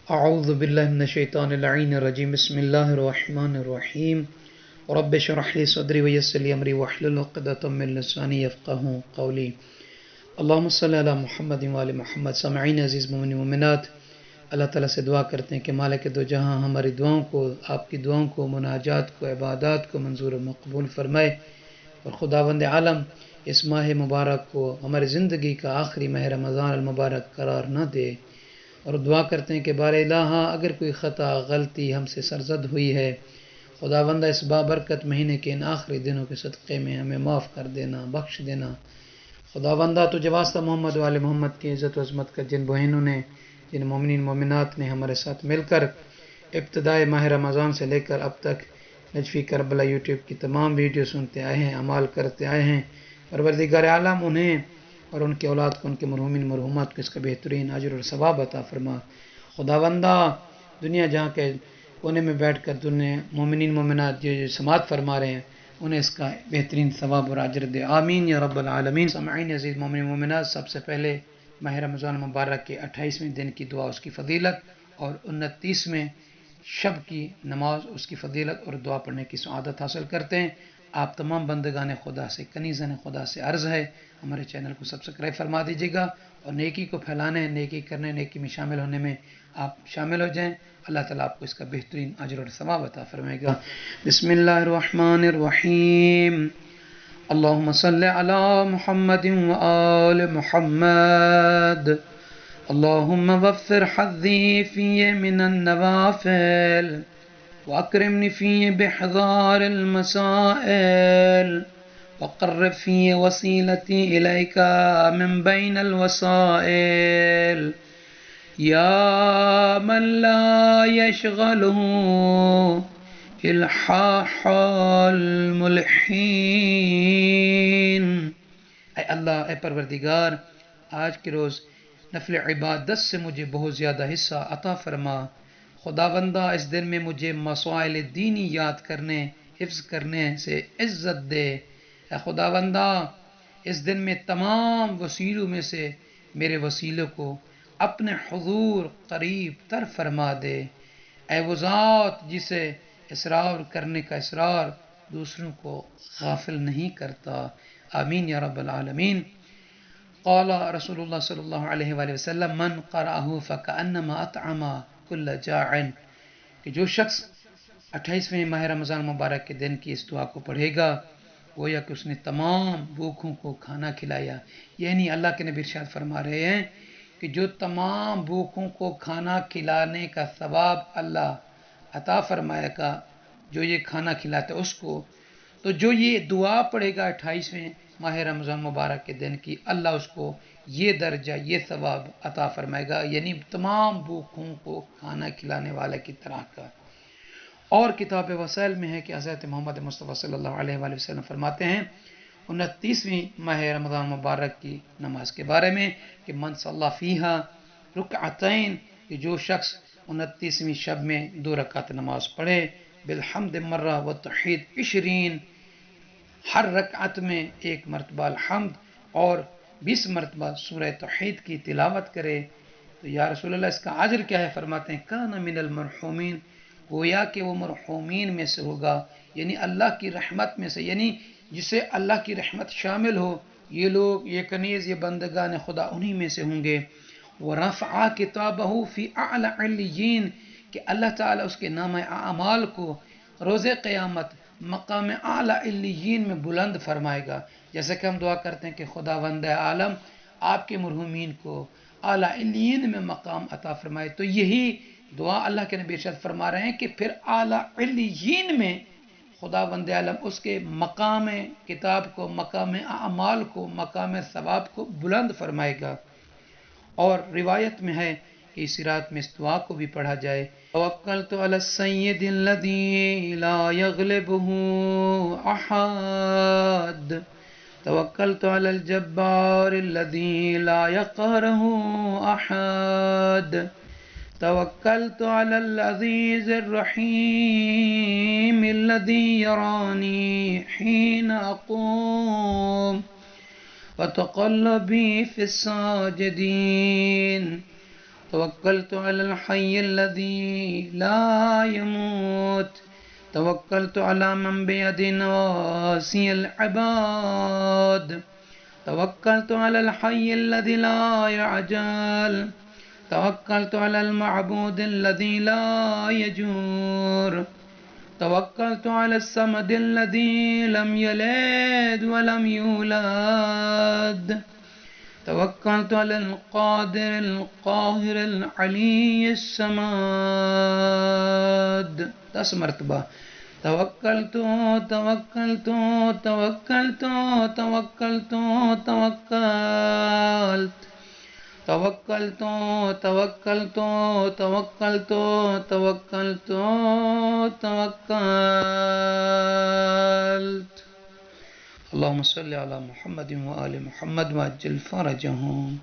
اعوذ باللہ من الشیطان اللعین الرجیم بسم اللہ الرحمن الرحیم رب اشرح لی صدری ویسر لی امری واحلل عقدۃ من لسانی یفقہوا قولی اللہم صلی علی محمد وعلی محمد۔ سامعین عزیز مومنین مومنات، اللہ تعالیٰ سے دعا کرتے ہیں کہ مالک دو جہاں ہماری دعاؤں کو، آپ کی دعاؤں کو، مناجات کو، عبادات کو منظور و مقبول فرمائے، اور خداوند عالم اس ماہ مبارک کو ہماری زندگی کا آخری ماہ رمضان المبارک قرار نہ دے، اور دعا کرتے ہیں کہ بار الہ اگر کوئی خطا غلطی ہم سے سرزد ہوئی ہے، خداوندہ اس بابرکت مہینے کے ان آخری دنوں کے صدقے میں ہمیں معاف کر دینا، بخش دینا۔ خداوندہ تجھے واسطہ محمد والے محمد کی عزت و عظمت کا، جن بہنوں نے، جن مومنین مومنات نے ہمارے ساتھ مل کر ابتدائے ماہ رمضان سے لے کر اب تک نجفی کربلا یوٹیوب کی تمام ویڈیو سنتے آئے ہیں، عمال کرتے آئے ہیں، پروردگار عالم انہیں اور ان کے اولاد کو، ان کے مرحومین مرحومات کو اس کا بہترین اجر اور ثواب عطا فرما۔ خداوندہ دنیا جہاں کے کونے میں بیٹھ کر دنیا مومنین مومنات جو سماعت فرما رہے ہیں، انہیں اس کا بہترین ثواب اور اجر دے، آمین یا رب العالمین۔ سامعین عزیز مومنین مومنات، سب سے پہلے ماہ رمضان مبارک کے 28ویں دن کی دعا، اس کی فضیلت، اور 29ویں شب کی نماز، اس کی فضیلت اور دعا پڑھنے کی سعادت حاصل کرتے ہیں۔ آپ تمام بندگان خدا سے، کنیزان خدا سے عرض ہے، ہمارے چینل کو سبسکرائب فرما دیجیے گا، اور نیکی کو پھیلانے، نیکی کرنے، نیکی میں شامل ہونے میں آپ شامل ہو جائیں۔ اللہ تعالیٰ آپ کو اس کا بہترین اجر اور ثواب عطا فرمائے گا۔ بسم اللہ الرحمن الرحیم، اللہم صلی علی محمد وآل محمد، اللہم وفر حظی فی من النوافل واکرمنی فی بحضار المسائل وقرب فی وسیلتی الیک من بین الوسائل یا من لا یشغلہ الحاح الملحین۔ اے اللہ، اے پروردگار، آج کے روز نفل عبادت سے مجھے بہت زیادہ حصہ عطا فرما۔ خداوندہ اس دن میں مجھے مسائل دینی یاد کرنے، حفظ کرنے سے عزت دے۔ اے خداوندہ اس دن میں تمام وسیلوں میں سے میرے وسیلوں کو اپنے حضور قریب تر فرما دے۔ اے وہ ذات جسے اصرار کرنے کا اصرار دوسروں کو غافل نہیں کرتا، آمین یا رب العالمین۔ قال رسول اللہ صلی اللہ علیہ وآلہ وسلم من قرأہ فکأنما اطعم کل جاع، کہ جو شخص 28ویں ماہ رمضان مبارک کے دن کی اس دعا کو پڑھے گا، گویا کہ اس نے تمام بھوکوں کو کھانا کھلایا۔ یعنی اللہ کے نبی ارشاد فرما رہے ہیں کہ جو تمام بھوکوں کو کھانا کھلانے کا ثواب اللہ عطا فرمائے گا، جو یہ کھانا کھلاتا ہے اس کو، تو جو یہ دعا پڑھے گا 28ویں ماہ رمضان مبارک کے دن کی، اللہ اس کو یہ درجہ، یہ ثواب عطا فرمائے گا، یعنی تمام بھوکوں کو کھانا کھلانے والے کی طرح کا۔ اور کتاب وسائل میں ہے کہ حضرت محمد مصطفیٰ صلی اللہ علیہ وآلہ وسلم فرماتے ہیں 29ویں ماہ رمضان مبارک کی نماز کے بارے میں کہ من صلی فیہا رکعتین، کہ جو شخص 29ویں شب میں 2 رکعت نماز پڑھے، بالحمد مرہ والتوحید 20، ہر رکعت میں 1 مرتبہ الحمد اور 20 مرتبہ سورہ توحید کی تلاوت کرے، تو یا رسول اللہ اس کا اجر کیا ہے؟ فرماتے ہیں کان من المرحومین، گویا کہ وہ مرحومین میں سے ہوگا، یعنی اللہ کی رحمت میں سے، یعنی جسے اللہ کی رحمت شامل ہو، یہ لوگ، یہ کنیز، یہ بندگان خدا انہی میں سے ہوں گے۔ وَرَفَعَ كِتَابَهُ فِي أَعْلَى عِلِّيِّينَ، کہ اللہ تعالیٰ اس کے نام اعمال کو روز قیامت مقام اعلیٰ علیین میں بلند فرمائے گا۔ جیسے کہ ہم دعا کرتے ہیں کہ خداوند عالم آپ کے مرحومین کو اعلیٰ علیین میں مقام عطا فرمائے، تو یہی دعا اللہ کے نبی ارشاد فرما رہے ہیں کہ پھر اعلیٰ علیین میں خداوند عالم اس کے مقام کتاب کو، مقام اعمال کو، مقام ثواب کو بلند فرمائے گا۔ اور روایت میں ہے کہ اس رات میں اس دعا کو بھی پڑھا جائے، توکلت علی السید الذی لا یغلبہ احد، توکلت علی الجبار الذی لا یقہرہ احد، توکلت علی العزیز الرحیم الذی یرانی حین اقوم وتقلبی فی الساجدین، توكلت على الحي الذي لا يموت توكلت على من بيده نواصي العباد توكلت على الحي الذي لا يعجل توكلت على المعبود الذي لا يجور توكلت على الصمد الذي لم يلد ولم يولد توكلت على القادر القاهر العلي السماد 10 مرتبہ توكلت توكلت توكلت توكلت توكلت توكلت توكلت توكلت توكلت توكلت اللهم صل على محمد وآل محمد وعجل فرجهم